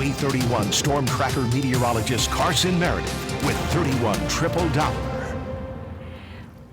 831 Storm Tracker meteorologist Carson Meredith with 31 Triple Dollar.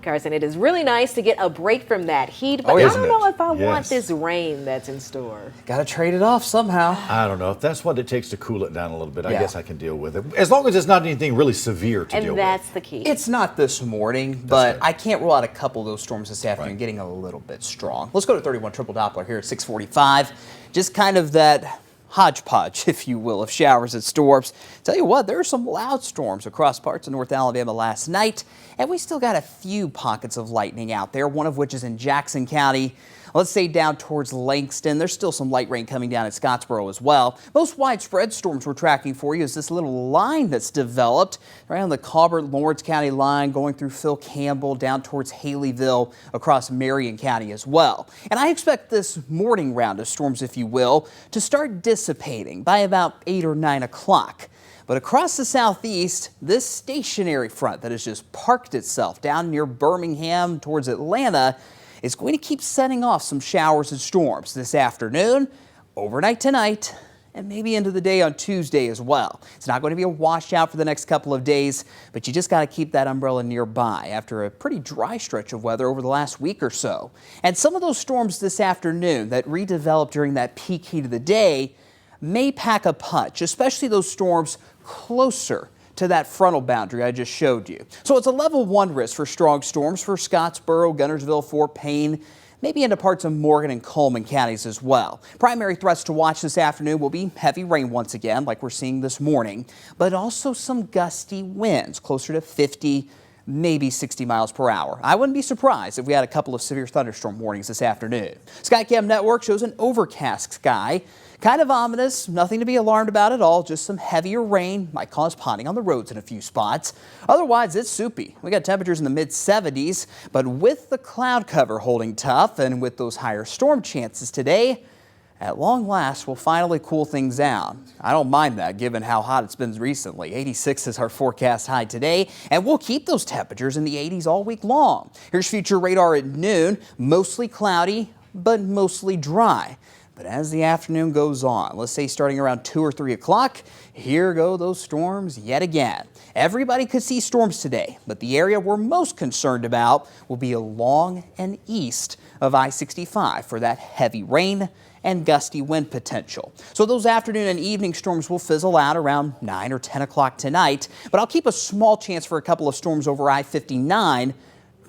Carson, it is really nice to get a break from that heat, but I don't know if I want this rain that's in store. Got to trade it off somehow. I don't know. If that's what it takes to cool it down a little bit, I guess I can deal with it. As long as it's not anything really severe to deal with. And that's the key. It's not this morning, but I can't rule out a couple of those storms this afternoon getting a little bit strong. Let's go to 31 Triple Doppler here at 645. Just kind of that hodgepodge, if you will, of showers and storms. Tell you what, there are some loud storms across parts of North Alabama last night, and we still got a few pockets of lightning out there, one of which is in Jackson County. Let's say down towards Langston. There's still some light rain coming down at Scottsboro as well. Most widespread storms we're tracking for you is this little line that's developed right on the Colbert-Lawrence County line, going through Phil Campbell down towards Haleyville across Marion County as well. And I expect this morning round of storms, if you will, to start dissipating by about 8 or 9 o'clock. But across the southeast, this stationary front that has just parked itself down near Birmingham towards Atlanta is going to keep setting off some showers and storms this afternoon, overnight tonight, and maybe into the day on Tuesday as well. It's not going to be a washout for the next couple of days, but you just got to keep that umbrella nearby after a pretty dry stretch of weather over the last week or so. And some of those storms this afternoon that redeveloped during that peak heat of the day may pack a punch, especially those storms closer to that frontal boundary I just showed you. So it's a level 1 risk for strong storms for Scottsboro, Guntersville, Fort Payne, maybe into parts of Morgan and Coleman counties as well. Primary threats to watch this afternoon will be heavy rain once again, like we're seeing this morning, but also some gusty winds closer to 50, maybe 60 miles per hour. I wouldn't be surprised if we had a couple of severe thunderstorm warnings this afternoon. Skycam Network shows an overcast sky. Kind of ominous, nothing to be alarmed about at all, just some heavier rain might cause potting on the roads in a few spots. Otherwise, it's soupy. We got temperatures in the mid-70s, but with the cloud cover holding tough and with those higher storm chances today, at long last, we'll finally cool things down. I don't mind that given how hot it's been recently. 86 is our forecast high today, and we'll keep those temperatures in the 80s all week long. Here's future radar at noon, mostly cloudy, but mostly dry. But as the afternoon goes on, let's say starting around 2 or 3 o'clock, here go those storms yet again. Everybody could see storms today, but the area we're most concerned about will be along and east of I-65 for that heavy rain and gusty wind potential. So those afternoon and evening storms will fizzle out around 9 or 10 o'clock tonight, but I'll keep a small chance for a couple of storms over I-59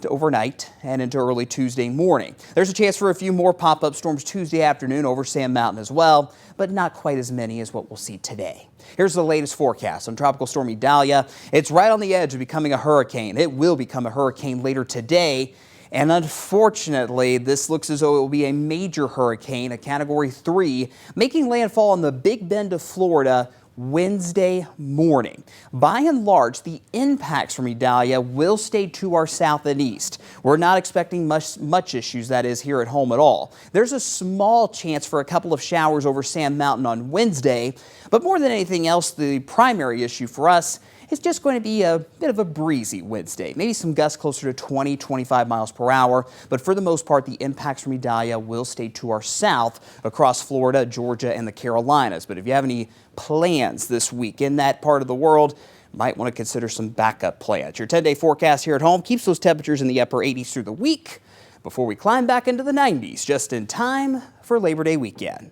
overnight and into early Tuesday morning. There's a chance for a few more pop-up storms Tuesday afternoon over Sand Mountain as well, but not quite as many as what we'll see today. Here's the latest forecast on Tropical Storm Idalia. It's right on the edge of becoming a hurricane. It will become a hurricane later today. And unfortunately, this looks as though it will be a major hurricane, a Category 3, making landfall on the Big Bend of Florida Wednesday morning. By and large, the impacts from Idalia will stay to our south and east. We're not expecting much issues, that is, here at home at all. There's a small chance for a couple of showers over Sand Mountain on Wednesday, but more than anything else, the primary issue for us is just going to be a bit of a breezy Wednesday. Maybe some gusts closer to 20, 25 miles per hour. But for the most part, the impacts from Idalia will stay to our south across Florida, Georgia, and the Carolinas. But if you have any plans this week in that part of the world, you might want to consider some backup plans. Your 10-day forecast here at home keeps those temperatures in the upper 80s through the week before we climb back into the 90s just in time for Labor Day weekend.